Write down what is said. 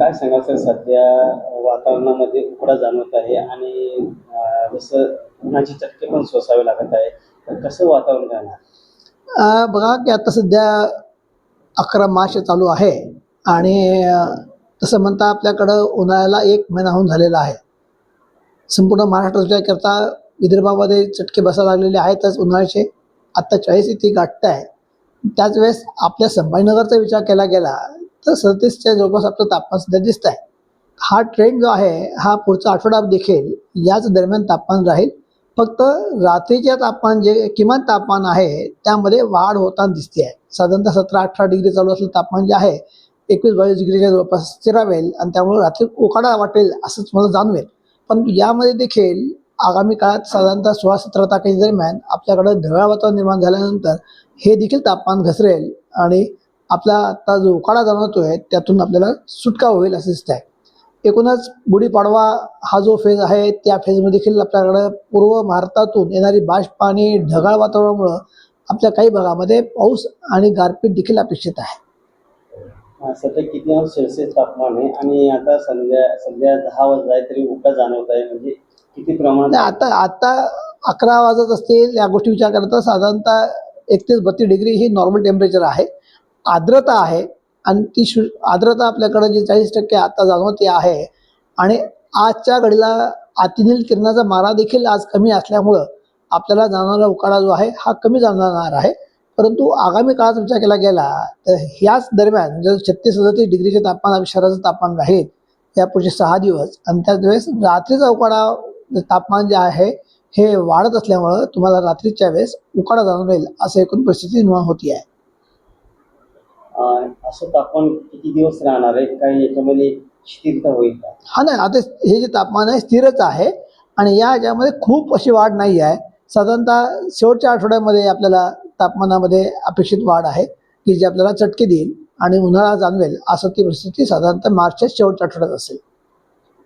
काय सांगाल सर, सध्या वातावरणामध्ये उकडा जाणवत आहे आणि जसं उन्हाचे चटके पण सोसावे लागत आहे, तर कसं वातावरण राहणार? बघा की आता सध्या 11 मार्च चालू आहे आणि तसं म्हणता आपल्याकडं उन्हाळ्याला 1 महिना होऊन झालेला आहे. संपूर्ण महाराष्ट्राच्या करता विदर्भामध्ये चटके बसायला लागलेले आहेतच उन्हाळ्याचे. आत्ता 40 इथे गाठत आहे. त्याच वेळेस आपल्या संभाजीनगरचा विचार केला गेला तर 37च्या जवळपास आपलं तापमान सध्या दिसत आहे. हा ट्रेंड जो आहे हा पुढचा आठवडा देखील याच दरम्यान तापमान राहील. फक्त रात्रीचे तापमान जे किमान तापमान आहे त्यामध्ये वाढ होताना दिसते आहे. साधारणतः 17-18 डिग्री चालू असलेलं तापमान जे आहे 21-22 डिग्रीच्या जवळपास स्थिरावेल आणि त्यामुळे रात्री उकाडा वाटेल असंच मला जाणवेल. पण यामध्ये देखील आगामी काळात साधारणतः 16-17 तारखेच्या दरम्यान आपल्याकडं ढगाळ वातावरण निर्माण झाल्यानंतर हे देखील तापमान घसरेल आणि आपला आता जो उकाडा जाणवतोय त्यातून आपल्याला सुटका होईल असं दिसत आहे. एकूणच गुढीपाडवा हा जो फेज आहे त्या फेजमध्ये देखील आपल्याकडं पूर्व भारतातून येणारी बाष्प आणि ढगाळ वातावरणामुळं आपल्या काही भागामध्ये पाऊस आणि गारपीट देखील अपेक्षित आहे. सध्या किती अंश सेल्सिअस तापमान आहे आणि आता सध्या 10 वाजता आहे तरी उकडा जाणवत आहे, म्हणजे किती प्रमाणात? नाही, आता आता 11 वाजत असतील या गोष्टी विचार करता साधारणतः 31-32 डिग्री ही नॉर्मल टेम्परेचर आहे. आर्द्रता आहे आणि ती आर्द्रता आपल्याकडं जी 40% आता जाणवते आहे आणि आजच्या घडीला अतिनील किरणाचा मारा देखील आज कमी असल्यामुळं आपल्याला जाणवणारा उकाडा जो आहे हा कमी जाणवणार आहे. परंतु आगामी काळात विचार केला गेला तर ह्याच दरम्यान म्हणजे 36-37 डिग्रीचे तापमान शहराचं तापमान राहील या पुढचे 6 दिवस आणि त्याच वेळेस रात्रीचा उकाडा तापमान जे आहे हे वाढत असल्यामुळं तुम्हाला रात्रीच्या वेळेस उकाडा जाणवेल असं एकूण परिस्थिती निर्माण होती आहे. असं तापमान किती दिवस राहणार आहे? काही याच्यामध्ये स्थिरता होईल का? हा नाही, आता हे जे तापमान आहे स्थिरच आहे आणि या ह्याच्यामध्ये खूप अशी वाढ नाही आहे. साधारणतः शेवटच्या आठवड्यामध्ये आपल्याला तापमानामध्ये अपेक्षित वाढ आहे की जी आपल्याला चटके देईल आणि उन्हाळा जाणवेल असं ती परिस्थिती साधारणतः मार्चच्या शेवटच्या आठवड्यात असेल.